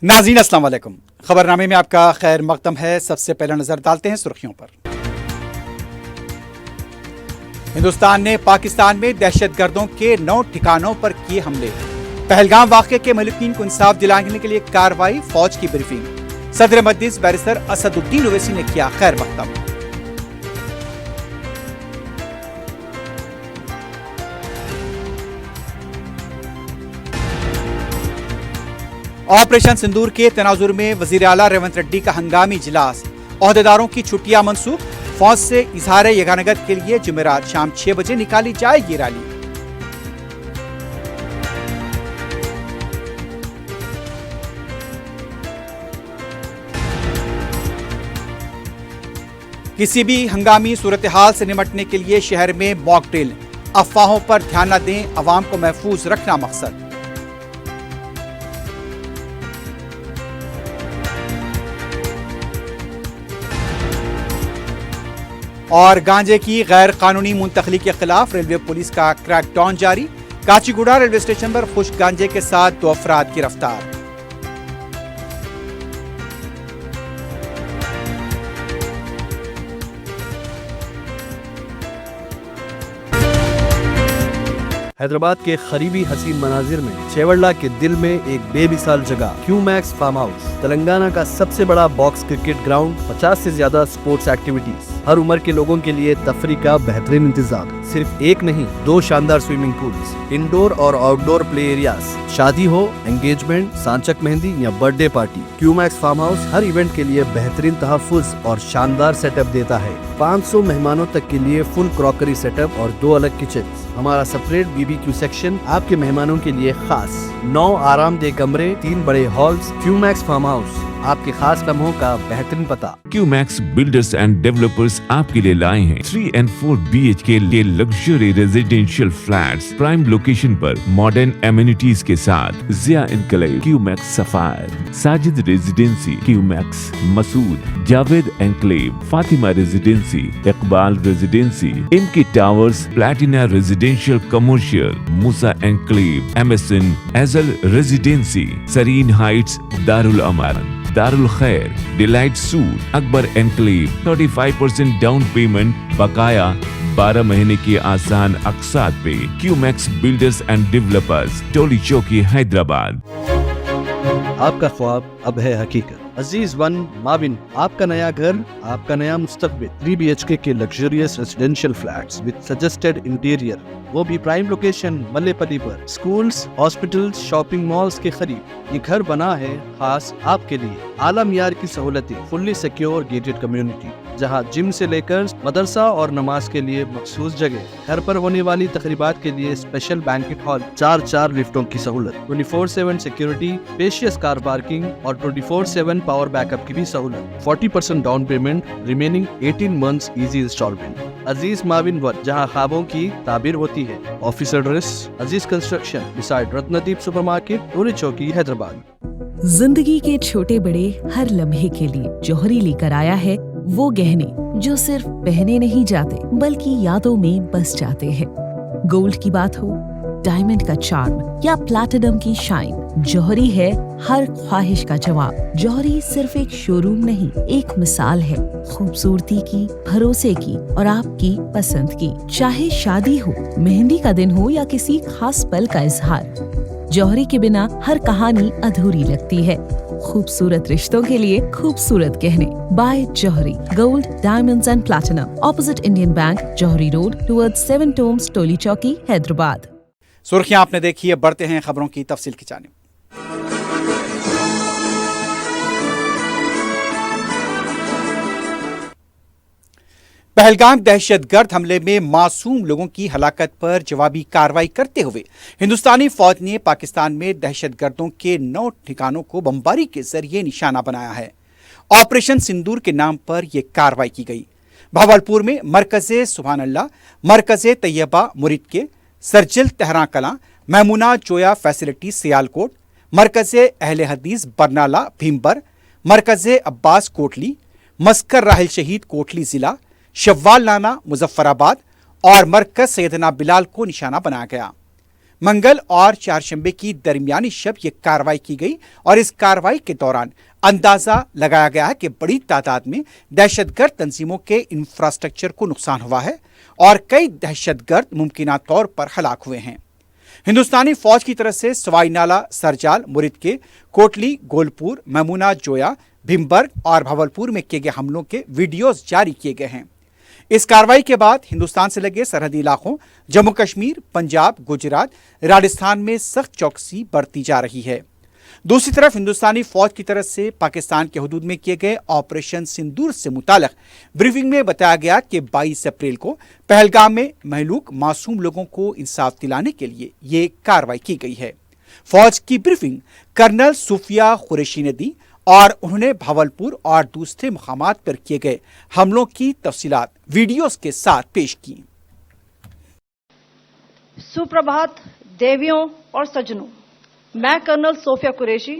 नाज़रीन अस्सलाम वालेकुम। खबरनामे में आपका खैर मकदम है। सबसे पहले नजर डालते हैं सुर्खियों पर। हिंदुस्तान ने पाकिस्तान में दहशतगर्दों के 9 ठिकानों पर किए हमले। पहलगाम वाक़े के मुलकिन को इंसाफ दिलाने के लिए कार्रवाई, फौज की ब्रीफिंग। सदर मजलिस बैरिस्टर असदुद्दीन ओवैसी ने किया खैर मकदम। ऑपरेशन सिंदूर के तनाजुर में वजीर आला रेवंत रेड्डी का हंगामी इजलास। ओहदेदारों की छुट्टियां मनसूख। फौज से इजहार यगानगत के लिए जुमेरात शाम 6 बजे निकाली जाएगी रैली। किसी भी हंगामी सूरत हाल से निपटने के लिए शहर में मॉक ड्रिल। अफवाहों पर ध्यान न दें, अवाम को महफूज रखना मकसद। और गांजे की गैर कानूनी मुंतकली के खिलाफ रेलवे पुलिस का क्रैकडाउन जारी। काचीगुड़ा रेलवे स्टेशन पर खुश्क गांजे के साथ 2 अफराद गिरफ्तार। हैदराबाद के करीबी हसीन मनाजिर में चेवड़ला के दिल में एक बेमिसाल जगह क्यूमैक्स फार्म हाउस, तेलंगाना का सबसे बड़ा बॉक्स क्रिकेट ग्राउंड, 50 से ज्यादा स्पोर्ट्स एक्टिविटीज, हर उम्र के लोगों के लिए तफरी का बेहतरीन इंतजाम। सिर्फ एक नहीं, 2 शानदार स्विमिंग पूल्स, इंडोर और आउटडोर प्ले एरियाज। शादी हो, एंगेजमेंट, सांचक मेहंदी या birthday party, Qmax farm house हर इवेंट के लिए बेहतरीन तहफ्फुज़ और शानदार सेटअप देता है। 500 मेहमानों तक के लिए फुल क्रॉकरी सेटअप और 2 अलग किचन। हमारा सेपरेट BBQ सेक्शन आपके मेहमानों के लिए खास। 9 आरामदेह कमरे, 3 बड़े हॉल्स। क्यूमैक्स फार्म हाउस, आपके खास लम्हों का बेहतरीन पता। क्यूमैक्स बिल्डर्स एंड डेवलपर्स आपके लिए लाए हैं 3 and 4 BHK के luxury residential flats prime location पर मॉडर्न एमिनिटीज के साथ। Zia enclave, Qmax sapphire, Sajid residency, Qmax Masood, Javed enclave, Fatima residency, Iqbal residency, Inki towers, platina residential commercial, Moosa enclave, MSN Azal residency, Sareen heights, Darul Aman, Darul Khair, delight suite, Akbar enclave, 35% down payment, बकाया 12 महीने की आसान अक़सात पे। Qmax builders and developers, Toli Chowki, Hyderabad. आपका ख्वाब अब है हकीकत। अजीज वन माविन, आपका नया घर, आपका नया मुस्तकबिल। 3 BHK के luxurious residential flats with suggested interior, वो भी प्राइम लोकेशन मल्लेपल्ली पर। स्कूल्स, हॉस्पिटल्स, शॉपिंग मॉल्स के करीब ये घर बना है खास आपके लिए। आला मियार की सहूलतें, फुल्ली सिक्योर गेटेड कम्युनिटी, जहां जिम से लेकर मदरसा और नमाज के लिए मखसूस जगह। घर पर होने वाली तकरीबात के लिए स्पेशल बैंकेट हॉल, 4 लिफ्टों की सहूलत, 24/7 सिक्योरिटी, स्पेशियस कार पार्किंग और 24/7 पावर बैकअप की भी सहूलत। 40% down payment, remaining 18 months easy installment. Aziz Mavin one, जहां ख्वाबों की ताबीर होती है। Office address Aziz construction beside Ratnadeep supermarket, Toli Chowki, Hyderabad. जिंदगी के छोटे बड़े हर लम्हे के लिए जौहरी लेकर आया है वो गहने जो सिर्फ पहने नहीं जाते बल्कि यादों में बस जाते हैं। गोल्ड की बात हो, डायमंड का चार्म या प्लैटिनम की शाइन, जौहरी है हर ख्वाहिश का जवाब। जौहरी सिर्फ एक शोरूम नहीं, एक मिसाल है खूबसूरती की, भरोसे की और आपकी पसंद की। चाहे शादी हो, मेहंदी का दिन हो या किसी खास पल का इजहार, जौहरी के बिना हर कहानी अधूरी लगती है। खूबसूरत रिश्तों के लिए खूबसूरत गहने by Jauhari. Gold, diamonds and platinum, opposite Indian bank, Jauhari road, towards 7 tombs, Toli Chowki, Hyderabad. सुर्खियां आपने देखी है, बढ़ते हैं खबरों की तफसील की जानिब। पहलगाम दहशतगर्द हमले में मासूम लोगों की हलाकत पर जवाबी कार्रवाई करते हुए हिंदुस्तानी फौज ने पाकिस्तान में दहशतगर्दों के 9 ठिकानों को बमबारी के जरिए निशाना बनाया है। ऑपरेशन सिंदूर के नाम पर यह कार्रवाई की गई। भावलपुर में मरकज़े सुभान अल्लाह, मरकज़े तैयबा मुरीद के, सरजिल तेहरां कलां, महमूना जोया फैसिलिटी सियालकोट, मरकज़े अहले हदीस बरनाला भीमबर, मरकज़े अब्बास कोटली, मस्कर राहिल शहीद कोटली जिला, शव्वाल नाना मुजफ्फराबाद और मरकज सैयदना बिलाल को निशाना बनाया गया। मंगल और चारशंबे की दरमियानी शब ये कार्रवाई की गई और इस कार्रवाई के दौरान अंदाजा लगाया गया है कि बड़ी तादाद में दहशतगर्द तंजीमों के इंफ्रास्ट्रक्चर को नुकसान हुआ है और कई दहशतगर्द मुमकिना तौर पर हलाक हुए हैं। हिंदुस्तानी फौज की तरफ से सवाई नाला, सरजाल, मुरिद के कोटली, गोलपुर, ममूना जोया, भीमबर्ग और भावलपुर में किए गए हमलों के वीडियोज जारी किए गए हैं। इस कार्रवाई के बाद हिंदुस्तान से लगे सरहदी इलाकों जम्मू कश्मीर, पंजाब, गुजरात, राजस्थान में सख्त चौकसी बरती जा रही है। दूसरी तरफ हिंदुस्तानी फौज की तरफ से पाकिस्तान के हुदूद में किए गए ऑपरेशन सिंदूर से मुताल्लिक ब्रीफिंग में बताया गया कि 22 अप्रैल को पहलगाम में महलूक मासूम लोगों को इंसाफ दिलाने के लिए ये कार्रवाई की गई है। फौज की ब्रीफिंग कर्नल सूफिया कुरैशी ने दी और उन्होंने भावलपुर और दूसरे मुकामात पर किए गए हमलों की तफसीलात वीडियोस के साथ पेश की। सुप्रभात देवियों और सज्जनों, मैं कर्नल सूफिया कुरैशी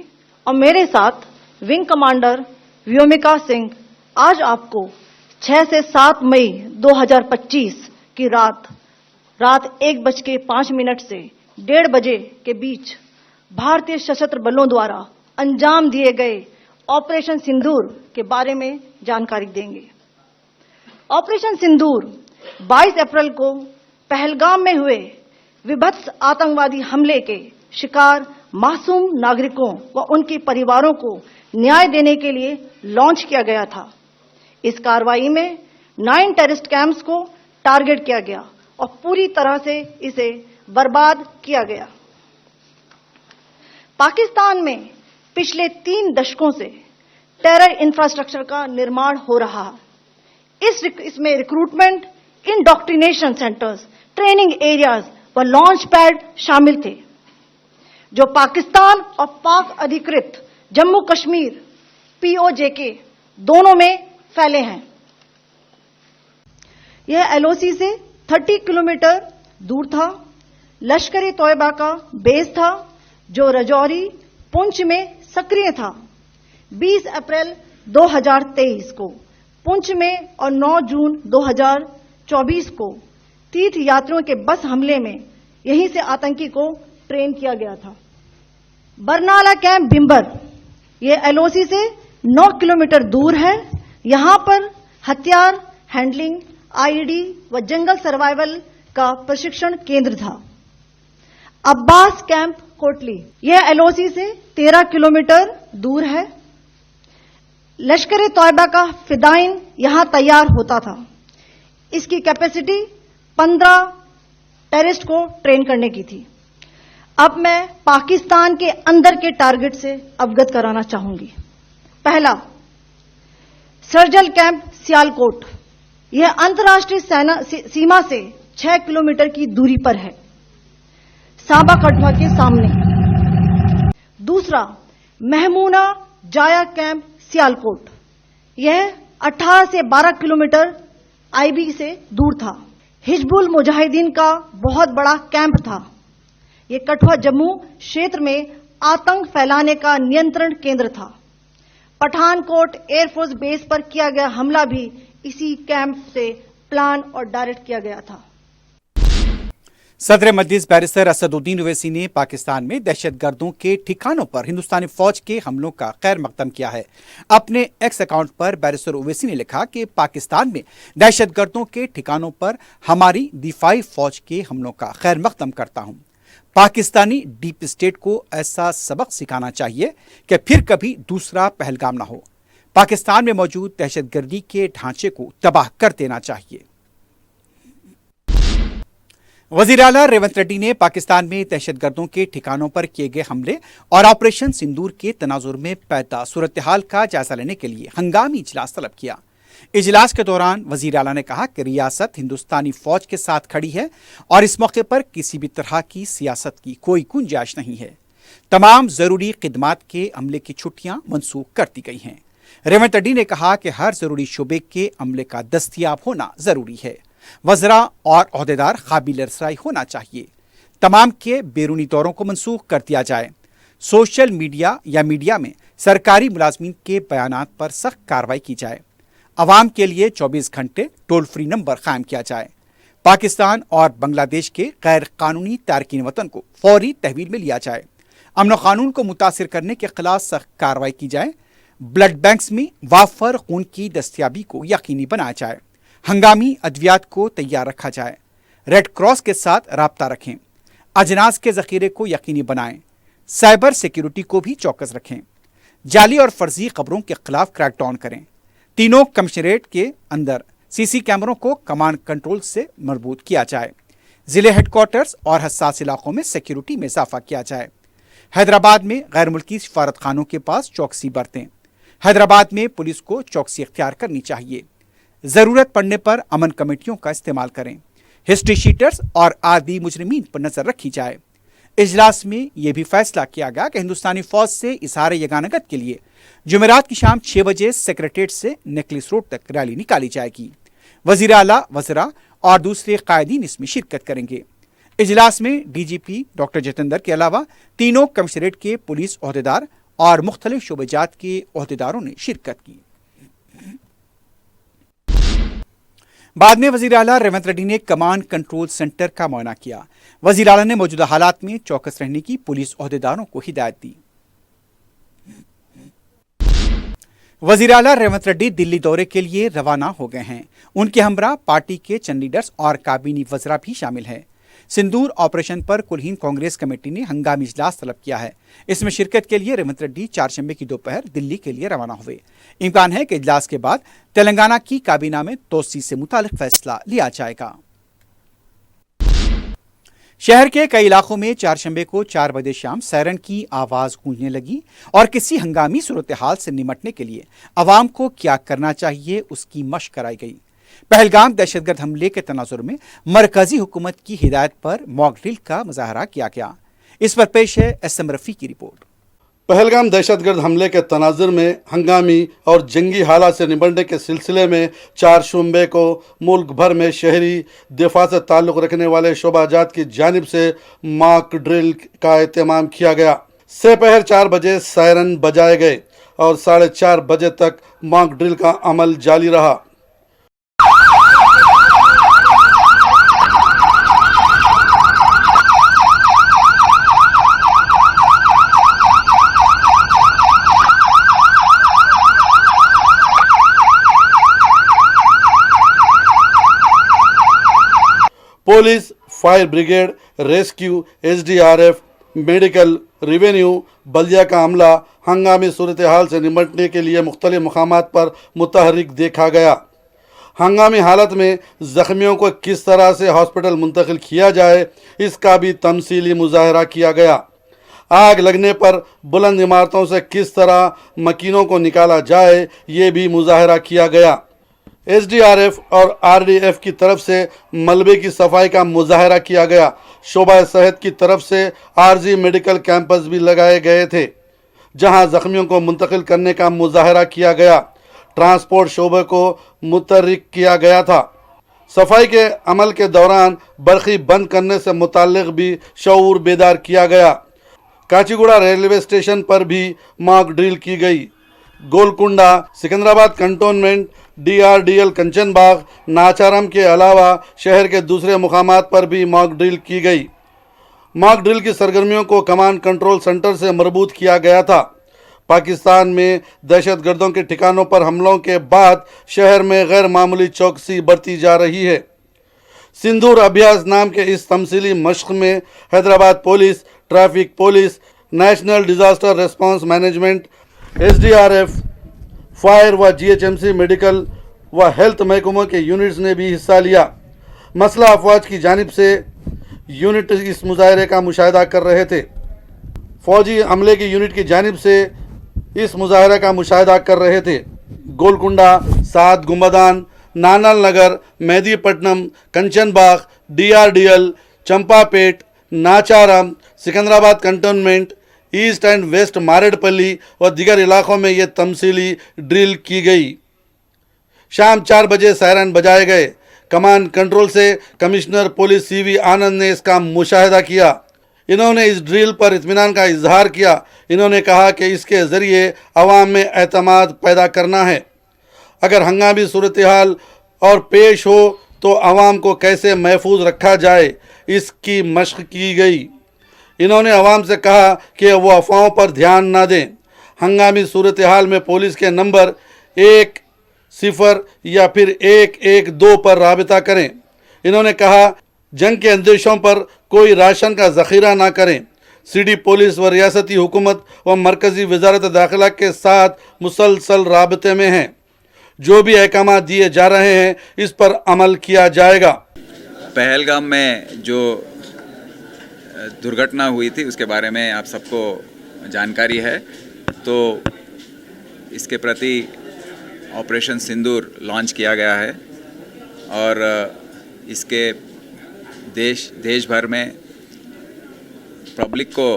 और मेरे साथ विंग कमांडर व्योमिका सिंह आज आपको 6 से 7 मई 2025 की रात 1:05 से 1:30 बजे के बीच भारतीय सशस्त्र बलों द्वारा अंजाम दिए गए ऑपरेशन सिंदूर के बारे में जानकारी देंगे। ऑपरेशन सिंदूर 22 अप्रैल को पहलगाम में हुए विभत्स आतंकवादी हमले के शिकार मासूम नागरिकों व उनके परिवारों को न्याय देने के लिए लॉन्च किया गया था। इस कार्रवाई में 9 टेररिस्ट कैंप्स को टारगेट किया गया और पूरी तरह से इसे बर्बाद किया गया। पाकिस्तान में पिछले 3 दशकों से टेरर इंफ्रास्ट्रक्चर का निर्माण हो रहा है। इसमें recruitment, indoctrination centres, training areas व लॉन्च पैड शामिल थे, जो पाकिस्तान और पाक अधिकृत जम्मू कश्मीर POJK दोनों में फैले हैं। यह LOC से 30 किलोमीटर दूर था। लश्कर ए तोयबा का बेस था जो रजौरी, पुंछ में सक्रिय था। 20 अप्रैल 2023 को पुंछ में और 9 जून 2024 को तीर्थ यात्रियों के बस हमले में यहीं से आतंकी को ट्रेन किया गया था। बरनाला कैंप बिम्बर, ये LOC से 9 किलोमीटर दूर है। यहां पर हथियार हैंडलिंग, IED व जंगल सर्वाइवल का प्रशिक्षण केंद्र था। अब्बास कैंप कोटली, यह LOC से 13 किलोमीटर दूर है। लश्कर ए तोयबा का फिदाइन यहां तैयार होता था। इसकी कैपेसिटी 15 टेररिस्ट को ट्रेन करने की थी। अब मैं पाकिस्तान के अंदर के टारगेट से अवगत कराना चाहूंगी। पहला, सर्जल कैंप सियालकोट, यह अंतर्राष्ट्रीय सीमा से 6 किलोमीटर की दूरी पर है, सांबा कठुआ के सामने। दूसरा, महमूना जाया कैंप सियालकोट, यह 18 से 12 किलोमीटर IB से दूर था। हिजबुल मुजाहिदीन का बहुत बड़ा कैंप था। यह कठुआ जम्मू क्षेत्र में आतंक फैलाने का नियंत्रण केंद्र था। पठानकोट एयरफोर्स बेस पर किया गया हमला भी इसी कैंप से प्लान और डायरेक्ट किया गया था। सदर मजलिस बैरिस्टर असदुद्दीन ओवैसी ने पाकिस्तान में दहशतगर्दों के ठिकानों पर हिंदुस्तानी फौज के हमलों का खैर मकदम किया है। अपने एक्स अकाउंट पर बैरिस्टर ओवैसी ने लिखा कि पाकिस्तान में दहशतगर्दों के ठिकानों पर हमारी दिफाई फौज के हमलों का खैर मकदम करता हूं। पाकिस्तानी डीप स्टेट को ऐसा सबक सिखाना चाहिए कि फिर कभी दूसरा पहलगाम ना हो। पाकिस्तान में मौजूद दहशतगर्दी के ढांचे को तबाह कर देना चाहिए। वजीर आला रेवंत रेड्डी ने पाकिस्तान में दहशतगर्दों के ठिकानों पर किए गए हमले और ऑपरेशन सिंदूर के तनाजुर में पैदा सूरत हाल का जायजा लेने के लिए हंगामी इजलास तलब किया। इजलास के दौरान वजीर आला ने कहा कि रियासत हिंदुस्तानी फौज के साथ खड़ी है और इस मौके पर किसी भी तरह की सियासत की कोई गुंजाइश नहीं है। तमाम जरूरी खिदमात के अमले की छुट्टियां मनसूख कर दी गई हैं। रेवंत रेड्डी ने कहा कि हर जरूरी शोबे के अमले का दस्तयाब होना जरूरी है। वज़रा और ओहदेदार काबिल रसाई होना चाहिए। तमाम के बैरूनी दौरों को मनसूख कर दिया जाए। सोशल मीडिया या मीडिया में सरकारी मुलाजमीन के बयानात पर सख्त कार्रवाई की जाए। अवाम के लिए 24 घंटे टोल फ्री नंबर कायम किया जाए। पाकिस्तान और बांग्लादेश के गैर कानूनी तारकीन वतन को फौरी तहवील में लिया जाए, अमन कानून को मुतासिर करने के खिलाफ सख्त कार्रवाई की जाए, ब्लड बैंक्स में वाफर खून की दस्तियाबी को यकीनी बनाया जाए, हंगामी अद्वियात को तैयार रखा जाए, रेड क्रॉस के साथ राब्ता रखें, अजनास के जखीरे को यकीनी बनाएं, साइबर सिक्योरिटी को भी चौकस रखें, जाली और फर्जी खबरों के खिलाफ क्रैकडाउन करें, तीनों कमिश्नरेट के अंदर सीसी कैमरों को कमांड कंट्रोल से मजबूत किया जाए, जिले हेडक्वार्टर्स और हसास इलाकों में सिक्योरिटी में इजाफा किया जाए, हैदराबाद में गैर मुल्की सिफारत खानों के पास चौकसी बरतें, हैदराबाद में पुलिस को चौकसी इख्तियार करनी चाहिए, जरूरत पड़ने पर अमन कमेटियों का इस्तेमाल करें, हिस्ट्री शीटर्स और आदि मुजरिमीन पर नजर रखी जाए। इजलास में यह भी फैसला किया गया कि हिंदुस्तानी फौज से इजहार यगानगत के लिए जुमेरात की शाम 6 बजे सेक्रेटेरिएट से नेकलेस रोड तक रैली निकाली जाएगी। वजीर आला, वज़रा और दूसरे कायदीन इसमें शिरकत करेंगे। इजलास में डीजीपी डॉक्टर जितेंद्र के अलावा तीनों कमिश्नरेट के पुलिस ओहदेदार और मुख्तलिफ शोबेजात के ओहदेदारों ने शिरकत की। बाद में वजीर आला रेवंत रेड्डी ने कमांड कंट्रोल सेंटर का मुआयना किया। वजीर आला ने मौजूदा हालात में चौकस रहने की पुलिस ओहदेदारों को हिदायत दी। वजीर आला रेवंत रेड्डी दिल्ली दौरे के लिए रवाना हो गए हैं। उनके हमरा पार्टी के चंद लीडर्स और काबीनी वज़रा भी शामिल हैं। सिंदूर ऑपरेशन पर कुलहीन कांग्रेस कमेटी ने हंगामी इजलास तलब किया है। इसमें शिरकत के लिए रेवंत रेड्डी 4 शंबे की दोपहर दिल्ली के लिए रवाना हुए। इम्कान है कि इजलास के बाद तेलंगाना की काबीना में तोसी से मुतालिक फैसला लिया जाएगा। शहर के कई इलाकों में 4 शंबे को 4 बजे शाम सायरन की आवाज गूंजने लगी और किसी हंगामी सूरत हाल से निमटने के लिए अवाम को क्या करना चाहिए उसकी मशक कराई गई। पहलगाम दहशतगर्द हमले के तनाजुर में मरकजी हुकूमत की हिदायत पर मॉक ड्रिल का मुजाहरा किया गया। इस पर पेश है एसएम रफी की रिपोर्ट। पहलगाम दहशतगर्द हमले के तनाजुर में हंगामी और जंगी हालात से निपटने के सिलसिले में 4 शंबे को मुल्क भर में शहरी दिफा से ताल्लुक़ रखने वाले शोबाजात की जानिब से मॉक ड्रिल का एहतमाम किया गया। दोपहर 4 बजे सायरन बजाए गए और 4:30 बजे तक मॉक ड्रिल का अमल जारी रहा। Police, fire brigade, rescue, SDRF, medical, revenue, बल्दिया का अमला हंगामी सूरत हाल से निपटने के लिए मुख्तलिफ मकामात पर मुतहरिक देखा गया। हंगामी हालत में जख्मियों को किस तरह से हॉस्पिटल मुंतकिल किया जाए इसका भी तमसीली मुजाहरा किया गया। आग लगने पर बुलंद इमारतों से किस तरह मकीनों को निकाला जाए ये भी मुजाहरा किया गया। एसडीआरएफ और आरडीएफ की तरफ से मलबे की सफाई का मुजाहरा किया गया। शोबा सेहत की तरफ से आरजी मेडिकल कैंपस भी लगाए गए थे जहां जख्मियों को मुंतकिल करने का मुजाहरा किया गया। ट्रांसपोर्ट शोबे को मुतहरिक किया गया था। सफाई के अमल के दौरान बरखी बंद करने से मुताल्लिक भी शऊर बेदार किया गया। काचीगुड़ा रेलवे स्टेशन पर भी मॉक ड्रिल की गई। गोलकुंडा, सिकंदराबाद कंटोनमेंट, डीआरडीएल कंचनबाग, नाचारम के अलावा शहर के दूसरे मुकामात पर भी मॉक ड्रिल की गई। मॉक ड्रिल की सरगर्मियों को कमांड कंट्रोल सेंटर से मरबूत किया गया था। पाकिस्तान में दहशतगर्दों के ठिकानों पर हमलों के बाद शहर में गैर मामूली चौकसी बरती जा रही है। सिंदूर अभ्यास नाम के इस तमसीली मश्क में Hyderabad police, traffic police, national disaster response management, SDRF, fire व जीएचएमसी मेडिकल व हेल्थ महकमों के यूनिट्स ने भी हिस्सा लिया। मसला अफवाज की जानिब से यूनिट इस मुजाहरे का मुशाहिदा कर रहे थे। फौजी अमले की यूनिट की जानिब से इस मुजाहरे का मुशाहिदा कर रहे थे। गोलकुंडा, 7 गुंबदान, Nanal Nagar, Mehdipatnam, Kanchanbagh, DRDL, Champapet, Nacharam, Secunderabad cantonment, east and west Marredpally और दीगर इलाकों में ये तमसीली ड्रिल की गई। शाम 4 बजे सायरन बजाए गए। कमांड कंट्रोल से कमिश्नर पुलिस सीवी आनंद ने इसका मुशाहिदा किया। इन्होंने इस ड्रिल पर इत्मीनान का इजहार किया। इन्होंने कहा कि इसके ज़रिए अवाम में एतमाद पैदा करना है। अगर हंगामी सूरत हाल और पेश हो तो आवाम को कैसे महफूज रखा जाए इसकी मशक की गई। इन्होंने आवाम से कहा कि वो अफवाहों पर ध्यान न दें। हंगामी सूरत हाल में पुलिस के नंबर 10 या फिर 112 पर राबिता करें। इन्होंने कहा जंग के अंदेशों पर कोई राशन का ज़ख़ीरा ना करें। सिटी पुलिस व रियासती हुकूमत व मरकज़ी वजारत दाखिला के साथ मुसलसल राबते में हैं। जो भी अहकाम दिए जा रहे हैं इस पर अमल किया जाएगा। पहलगाम में जो दुर्घटना हुई थी उसके बारे में आप सबको जानकारी है, तो इसके प्रति ऑपरेशन सिंदूर लॉन्च किया गया है और इसके देश भर में पब्लिक को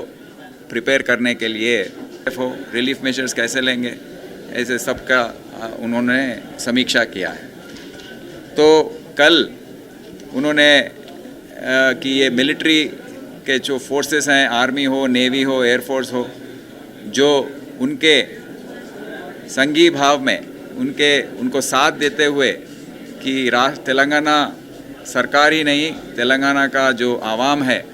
प्रिपेयर करने के लिए रिलीफ मेजर्स कैसे लेंगे, ऐसे सब का उन्होंने समीक्षा किया है। तो कल उन्होंने कि ये मिलिट्री के जो फोर्सेस हैं, आर्मी हो, नेवी हो, एयरफोर्स हो, जो उनके संघी भाव में उनको साथ देते हुए कि तेलंगाना सरकार ही नहीं, तेलंगाना का जो आवाम है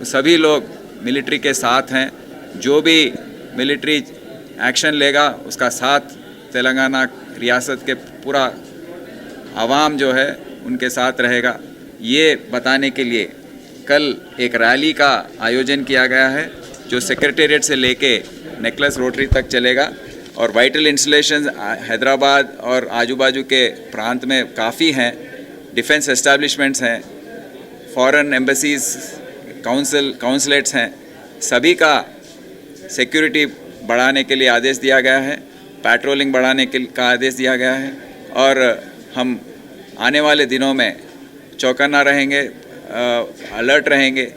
सभी लोग मिलिट्री के साथ हैं। जो भी मिलिट्री एक्शन लेगा उसका साथ तेलंगाना रियासत के पूरा आवाम जो है उनके साथ रहेगा। ये बताने के लिए कल एक रैली का आयोजन किया गया है जो सेक्रेटेरिएट से लेके नेकलेस रोटरी तक चलेगा और वाइटल इंस्टॉलेशंस हैदराबाद और आजू बाजू के प्रांत में काफ़ी हैं। डिफेंस एस्टेब्लिशमेंट्स हैं, फॉरेन एम्बेसीज, काउंसलेट्स हैं, सभी का सिक्योरिटी बढ़ाने के लिए आदेश दिया गया है, पेट्रोलिंग बढ़ाने का आदेश दिया गया है और हम आने वाले दिनों में चौकन्ना रहेंगे, अलर्ट रहेंगे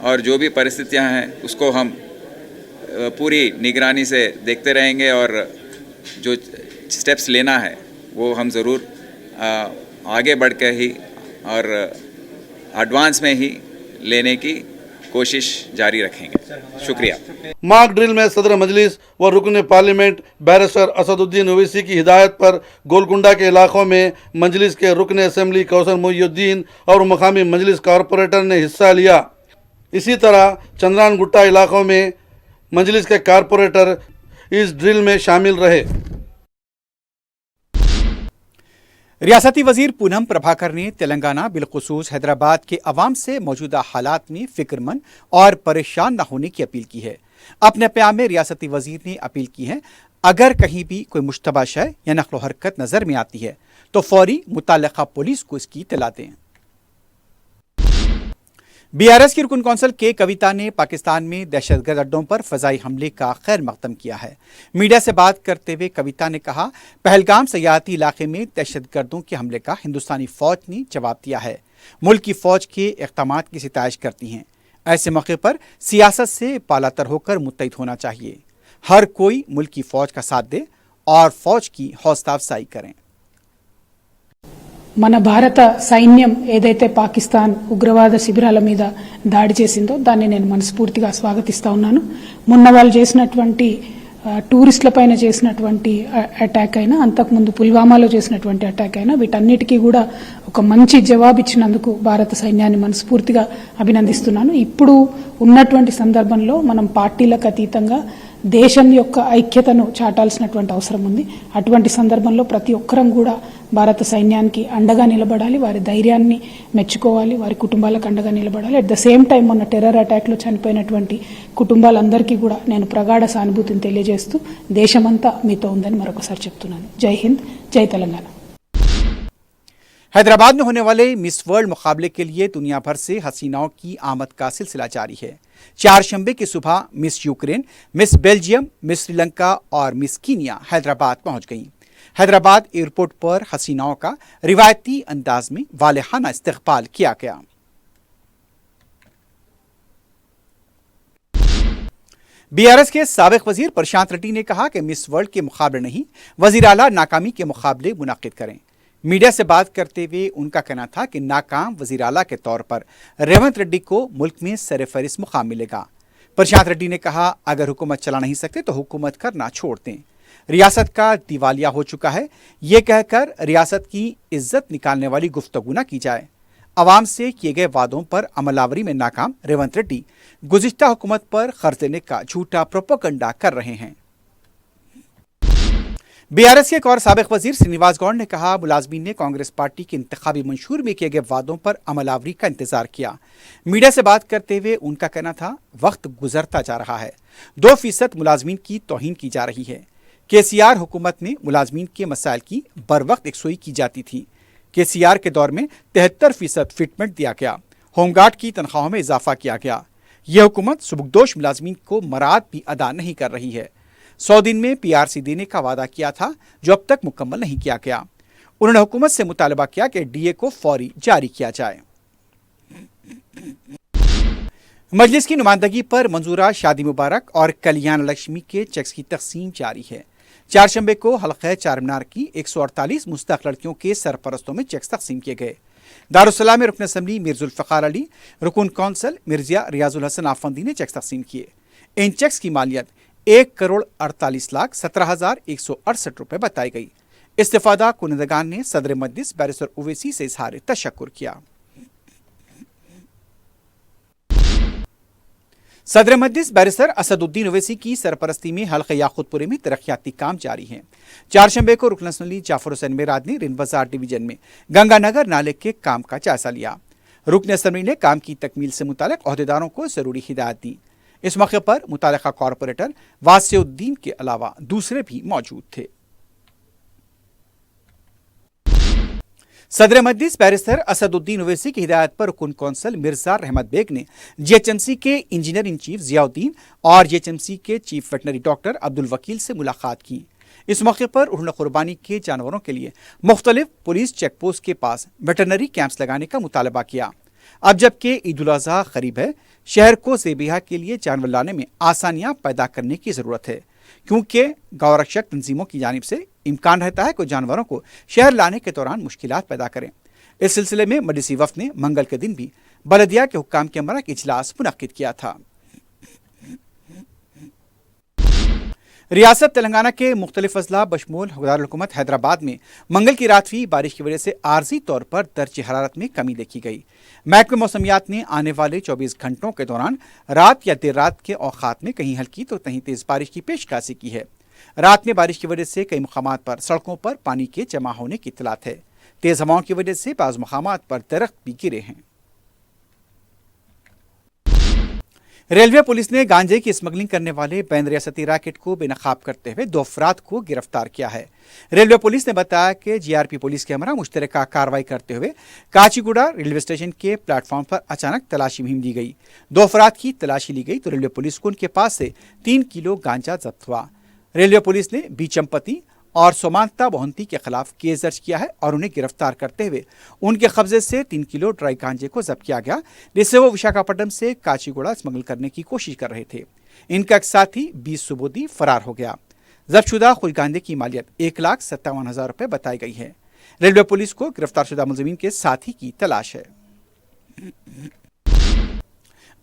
और जो भी परिस्थितियां हैं उसको हम पूरी निगरानी से देखते रहेंगे और जो स्टेप्स लेना है वो हम ज़रूर आगे बढ़ के ही और एडवांस में ही लेने की कोशिश जारी रखेंगे। शुक्रिया। मॉक ड्रिल में सदर मजलिस व रुकन पार्लियामेंट बैरिस्टर असदुद्दीन ओवैसी की हिदायत पर गोलकुंडा के इलाकों में मजलिस के रुकन असेंबली कौसर मोहिउद्दीन और मकामी मजलिस कॉरपोरेटर ने हिस्सा लिया। इसी तरह चंद्रान गुट्टा इलाकों में मजलिस के कॉरपोरेटर इस ड्रिल में शामिल रहे। रियासती वजीर पूनम प्रभाकर ने तेलंगाना बिलखुसूस हैदराबाद के अवाम से मौजूदा हालात में फिक्रमंद और परेशान न होने की अपील की है। अपने प्याम में रियासती वजीर ने अपील की है अगर कहीं भी कोई मुश्तबा शय या नकलो हरकत नजर में आती है तो फौरी मुताल्लिका पुलिस को इसकी इत्तला दें। बीआरएस की रुकन कौंसिल के कविता ने पाकिस्तान में दहशतगर्द अड्डों पर फजाई हमले का खैर मकदम किया है। मीडिया से बात करते हुए कविता ने कहा पहलगाम सयाहती इलाके में दहशतगर्दों के हमले का हिंदुस्तानी फौज ने जवाब दिया है। मुल्क की फौज के इक़दामात की सिताइश करती हैं। ऐसे मौके पर सियासत से पालातर होकर मुत्तहिद होना चाहिए। हर कोई मुल्क की फौज का साथ दे और फौज की हौसला अफजाई करें। మన భారత సైన్యం ఏదైతే పాకిస్తాన్ ఉగ్రవాద శిబిరాల మీద దాడి చేసిందో దాన్ని నేను మనస్ఫూర్తిగా స్వాగతిస్తా ఉన్నాను. మొన్న వాళ్ళు చేసినటువంటి టూరిస్టులపైన చేసినటువంటి అటాక్ అయినా అంతకుముందు పుల్వామాలో చేసినటువంటి అటాక్ అయినా వీటన్నిటికీ కూడా ఒక మంచి జవాబు ఇచ్చినందుకు భారత సైన్యాన్ని మనస్ఫూర్తిగా అభినందిస్తున్నాను. ఇప్పుడు ఉన్నటువంటి సందర్భంలో మనం పార్టీలకు అతీతంగా దేశం యొక్క ఐక్యతను చాటాల్సినటువంటి అవసరం ఉంది. అటువంటి సందర్భంలో ప్రతి ఒక్కరం కూడా భారత సైన్యానికి అండగా నిలబడాలి, వారి ధైర్యాన్ని మెచ్చుకోవాలి, వారి కుటుంబాలకు అండగా నిలబడాలి. అట్ ద సేమ్ టైం మొన్న టెర్రర్ అటాక్లో చనిపోయినటువంటి కుటుంబాలందరికీ కూడా నేను ప్రగాఢ సానుభూతిని తెలియజేస్తూ దేశమంతా మీతో ఉందని మరొకసారి చెప్తున్నాను. జై హింద్, జై తెలంగాణ। हैदराबाद में होने वाले मिस वर्ल्ड मुकाबले के लिए दुनिया भर से हसीनाओं की आमद का सिलसिला जारी है। चारशंबे की सुबह miss Ukraine, miss Belgium, miss Sri Lanka और मिस कीनिया हैदराबाद पहुंच गईं। हैदराबाद एयरपोर्ट पर हसीनाओं का रिवायती अंदाज में वालेहाना इस्तकबाल किया गया। बीआरएस के साबिक वजीर प्रशांत रेड्डी ने कहा कि मिस वर्ल्ड के मुकाबले नहीं, वजीर आला नाकामी के मुकाबले मुनाकिद करें। मीडिया से बात करते हुए उनका कहना था कि नाकाम वजीर आला के तौर पर रेवंत रेड्डी को मुल्क में सरफहरिस्त मुकाम मिलेगा। प्रशांत रेड्डी ने कहा अगर हुकूमत चला नहीं सकते तो हुकूमत करना छोड़ दें। रियासत का दिवालिया हो चुका है, ये कहकर रियासत की इज्जत निकालने वाली गुफ्तगू न की जाए। अवाम से किए गए वादों पर अमलावरी में नाकाम रेवंत रेड्डी गुज़िश्ता हुकूमत पर खर्च देने का झूठा प्रोपेगेंडा कर रहे हैं। बीआरएस के एक और साबिक वजीर श्रीनिवास गौड़ ने कहा, मुलाजमीन ने कांग्रेस पार्टी के इंतखाबी मंशूर में किए गए वादों पर अमलावरी का इंतजार किया। मीडिया से बात करते हुए उनका कहना था, वक्त गुजरता जा रहा है, 2% मुलाजमीन की तौहीन की जा रही है। केसीआर हुकूमत ने मुलाजमीन के मसाइल की बर वक्त यकसुई की जाती थी। केसीआर के दौर में 73% फिटमेंट दिया गया, होमगार्ड की तनख्वाहों में इजाफा किया गया। यह हुकूमत सुबुकदोश मुलाजमीन को मराद भी अदा नहीं कर रही है। 100 दिन में पीआरसी देने का वादा किया था, जो अब तक मुकम्मल नहीं किया गया। उन्होंने हुकूमत से मुतालबा किया कि डीए को फौरी जारी किया जाए। मजलिस की नुमाइंदगी पर मंजूरा शादी मुबारक और कल्याण लक्ष्मी के चेक्स की तकसीम जारी है। चारशंबे को हल्क़े चारमीनार की 148 मुस्तहक़ लड़कियों के सरपरस्तों में चेक्स तकसीम किए गए। दारुस्सलाम में रुकन असम्बली मीर ज़ुल्फ़िकार अली, रुकन कौंसल मिर्ज़िया रियाजुल हसन आफंदी ने चेक्स तकसीम किए। इन चेक्स की मालियत 1,48,17,168 रुपये बताई गई। इस्तिफादा कुनदगान ने सदर मजलिस बैरिस्टर ओवैसी से इज़हार तशक्कुर किया। सदर मजलिस बैरिस्टर असदुद्दीन ओवैसी की सरपरस्ती में हल्क़े याक़ूतपुरे में तरक्याती काम जारी हैं। चारशंबे को रुकन असम्बली जाफर हुसैन मेराद ने रिन बाजार डिवीजन में गंगानगर नाले के काम का जायजा लिया। रुकन असम्बली ने काम की तकमील से मुताल्लिक़ ओहदेदारों को ज़रूरी हिदायत दी। इस मौके पर मुतालिका कॉरपोरेटर वासिउद्दीन के अलावा दूसरे भी मौजूद थे। सदर मजलिस बैरिस्टर असदुद्दीन ओवैसी की हिदायत पर रुकन कौंसल मिर्जा रहमत बेग ने जीएचएमसी के इंजीनियर इन चीफ जियाउद्दीन और जीएचएमसी के चीफ वेटनरी डॉक्टर अब्दुल वकील से मुलाकात की। इस मौके पर उन्होंने कुर्बानी के जानवरों के लिए मुख्तलिफ पुलिस चेक पोस्ट के पास वेटनरी कैंप्स लगाने का मुतालबा किया। अब जबकि ईद उल अज़हा करीब है, शहर को ज़ेबिहा के लिए जानवर लाने में आसानियां पैदा करने की ज़रूरत है, क्योंकि गौरक्षक तंजीमों की जानिब से इम्कान रहता है कि जानवरों को शहर लाने के दौरान मुश्किलात पैदा करें। इस सिलसिले में मजलिसी वफ़द ने मंगल के दिन भी बलदिया के हुक्काम के हमरा का इजलास मुनक्किद किया था। रियासत तेलंगाना के मुख्तलिफ अजला बशमूल हुक्मरान हुकूमत हैदराबाद में मंगल की रात हुई बारिश की वजह से आर्जी तौर पर दर्ज हरारत में कमी देखी गई। महकमे मौसमियात ने आने वाले 24 घंटों के दौरान रात या देर रात के औकात में कहीं हल्की तो कहीं तेज बारिश की पेशकशी की है। रात में बारिश की वजह से कई मुकामात पर सड़कों पर पानी के जमा होने की इत्तलात है। तेज हवाओं की वजह से बाज़ मुकामात पर दरख्त भी गिरे हैं। रेलवे पुलिस ने गांजे की स्मगलिंग करने वाले बैन रियासती रैकेट को बेनकाब करते हुए 2 अफराद को गिरफ्तार किया है। रेलवे पुलिस ने बताया कि जीआरपी पुलिस के हमरा मुश्तरका कार्रवाई करते हुए काचीगुड़ा रेलवे स्टेशन के प्लेटफॉर्म पर अचानक तलाशी मुहिम ली गई। 2 अफराद की तलाशी ली गई तो रेलवे पुलिस को उनके पास से 3 किलो गांजा जब्त हुआ। रेलवे पुलिस ने बी चंपति और सोमांता मोहंती के खिलाफ केस दर्ज किया है और उन्हें गिरफ्तार करते हुए उनके कब्जे से 3 किलो ड्राई गांजे को जब्त किया गया, जिससे वो विशाखापट्टनम से काचीगुड़ा स्मगल करने की कोशिश कर रहे थे। इनका एक साथी 20 सुबोधी फरार हो गया। जब्तशुदा खुल गांजे की मालियत 1,57,000 रुपये बताई गई है। रेलवे पुलिस को गिरफ्तारशुदा मुलजिमीन के साथी की तलाश है।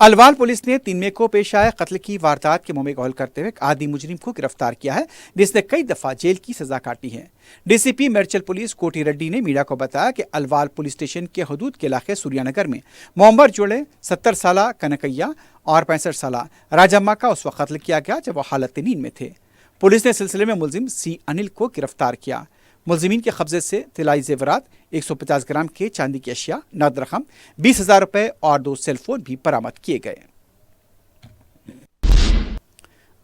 अलवाल पुलिस ने 3 मई को पेश आए कत्ल की वारदात के मुंह में गौल करते हुए एक आदि मुजरिम को गिरफ्तार किया है, जिसने कई दफा जेल की सजा काटी है। डीसीपी मेडचल पुलिस कोटी रेड्डी ने मीडिया को बताया कि अलवाल पुलिस स्टेशन के हदूद के इलाके सूर्यानगर में मोहम्मद जोड़े 70 साला कनकैया और 65 साला राजम्मा का उस वक्त कत्ल किया गया जब वो हालत नींद में थे। पुलिस ने सिलसिले में मुलजिम सी अनिल को गिरफ्तार किया। मुलजिमीन के कब्जे से तिलाई जेवरात, 150 ग्राम के चांदी की अशिया, नगद रकम 20,000 रुपये और 2 सेलफोन भी बरामद किए गए।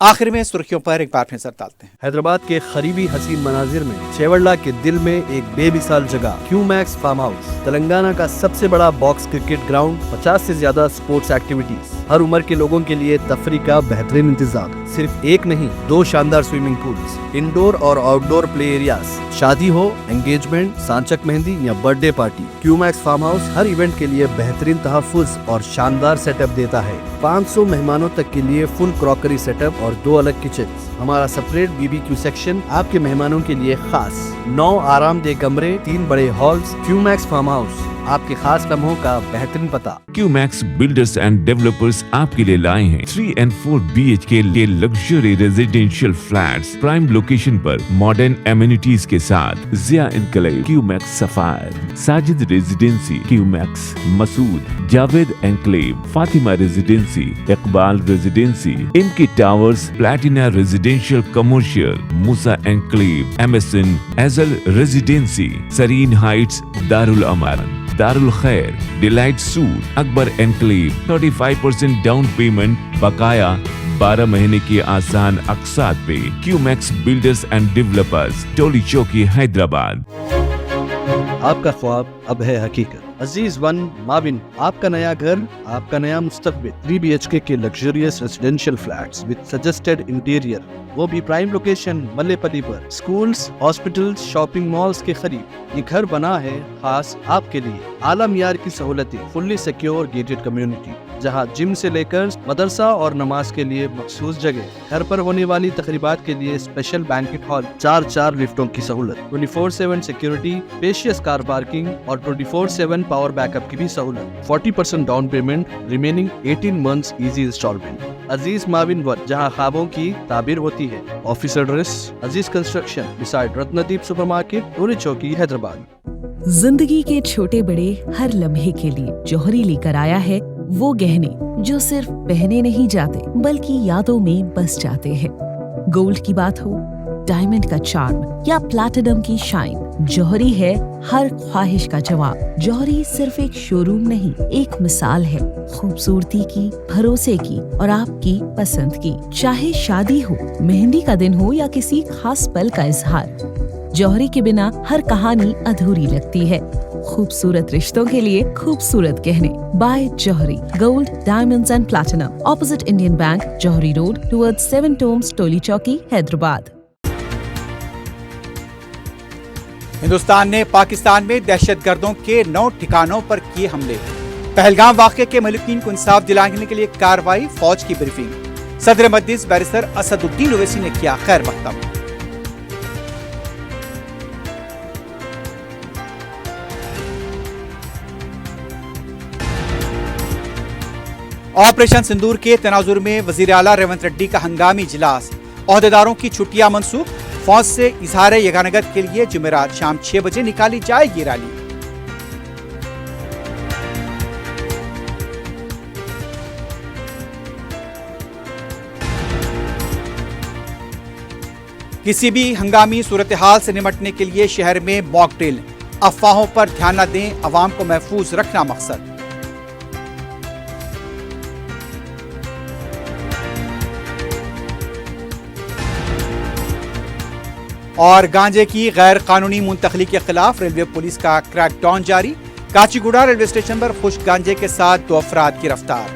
आखिर में सुर्खियों पर एक बार फिर नजर डालते हैं। हैदराबाद के करीबी हसीन मनाजिर में चेवड़ला के दिल में एक बेमिसाल जगह क्यूमैक्स फार्म हाउस, तेलंगाना का सबसे बड़ा बॉक्स क्रिकेट ग्राउंड, 50 से ज्यादा स्पोर्ट्स एक्टिविटीज, हर उम्र के लोगों के लिए तफरी का बेहतरीन इंतजाम। सिर्फ एक नहीं, 2 शानदार स्विमिंग पूल्स, इंडोर और आउटडोर प्ले एरियाज, शादी हो, एंगेजमेंट, सांचक मेहंदी या birthday party, Qmax farm house हर इवेंट के लिए बेहतरीन तहफ़्फ़ुज़ और शानदार सेटअप देता है। 500 मेहमानों तक के लिए फुल क्रॉकरी सेटअप और 2 अलग किचन। हमारा सेपरेट BBQ सेक्शन आपके मेहमानों के लिए खास। 9 आरामदेह कमरे, 3 बड़े हॉल्स। क्यूमैक्स फार्म हाउस आपके खास लम्हों का बेहतरीन पता। क्यूमैक्स बिल्डर्स एंड डेवलपर्स आपके लिए लाए हैं 3 and 4 BHK के luxury residential flats prime location पर मॉडर्न एमिनिटीज के साथ। Zia enclave, Qmax sapphire, Sajid residency, Qmax Masood, Javed enclave, Fatima residency, Iqbal residency, Imki towers, platina residential commercial, Moosa enclave, MSN Azal residency, Sareen heights, Darul Aman, Darul Khair, delight suite, Akbar enclave, 35% down payment बकाया 12 महीने की आसान अकसात पे। Qmax builders and developers, Toli Chowki, Hyderabad. आपका ख्वाब अब है हकीकत। अजीज वन माविन, आपका नया घर, आपका नया मुस्तकबिल। 3 BHK के luxurious residential flats with suggested interior, वो भी प्राइम लोकेशन मल्लेपल्ली पर। स्कूल्स, हॉस्पिटल्स, शॉपिंग मॉल्स के करीब ये घर बना है खास आपके लिए। आला मियार की सहूलतें, फुल्ली सिक्योर गेटेड कम्युनिटी, जहां जिम से लेकर मदरसा और नमाज के लिए मखसूस जगह। घर पर होने वाली तकरीबात के लिए स्पेशल बैंकेट हॉल, 4 लिफ्टों की सहूलत, 24/7 सिक्योरिटी, स्पेशियस कार पार्किंग और 24/7 पावर बैकअप की भी सहूलत। 40% down payment, remaining 18 months easy installment. Aziz Mavin one, जहां ख्वाबों की ताबीर होती है। Office address Aziz construction beside Ratnadeep supermarket, Toli Chowki, Hyderabad. जिंदगी के छोटे बड़े हर लम्हे के लिए जौहरी लेकर आया है वो गहने जो सिर्फ पहने नहीं जाते बल्कि यादों में बस जाते हैं। गोल्ड की बात हो, डायमंड का चार्म या प्लैटिनम की शाइन, जौहरी है हर ख्वाहिश का जवाब। जौहरी सिर्फ एक शोरूम नहीं, एक मिसाल है खूबसूरती की, भरोसे की और आपकी पसंद की। चाहे शादी हो, मेहंदी का दिन हो या किसी खास पल का इजहार, जौहरी के बिना हर कहानी अधूरी लगती है। खूबसूरत रिश्तों के लिए खूबसूरत गहने by Jauhari. Gold, diamonds and platinum, opposite Indian bank, Jauhari road, towards 7 tombs, Toli Chowki, Hyderabad. Hindustan ने पाकिस्तान में दहशतगर्दों के 9 ठिकानों पर किए हमले। पहलगाम वाक़े के मुलक्कीन को इंसाफ दिलाने के लिए कार्रवाई, फौज की ब्रीफिंग। सदर मजलिस बैरिस्टर असदुद्दीन ओवैसी ने किया खैर मकदम। ऑपरेशन सिंदूर के तनाजुर में वजीर आला रेवंत रेड्डी का हंगामी इजलास। ओहदेदारों की छुट्टियां मनसूख। फौज से इजहार यगानगत के लिए जुमेरात शाम 6 बजे निकाली जाएगी रैली। किसी भी हंगामी सूरत हाल से निपटने के लिए शहर में मॉक ड्रिल। अफवाहों पर ध्यान न दें, अवाम को महफूज रखना मकसद। और गांजे की गैर कानूनी मुंतकली के खिलाफ रेलवे पुलिस का क्रैकडाउन जारी। काचीगुड़ा रेलवे स्टेशन पर खुश्क गांजे के साथ 2 अफराद गिरफ्तार।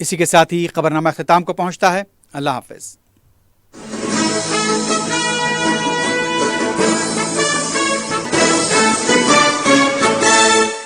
इसी के साथ ही खबरनामा अख्ताम को पहुंचता है। अल्लाह हाफिज।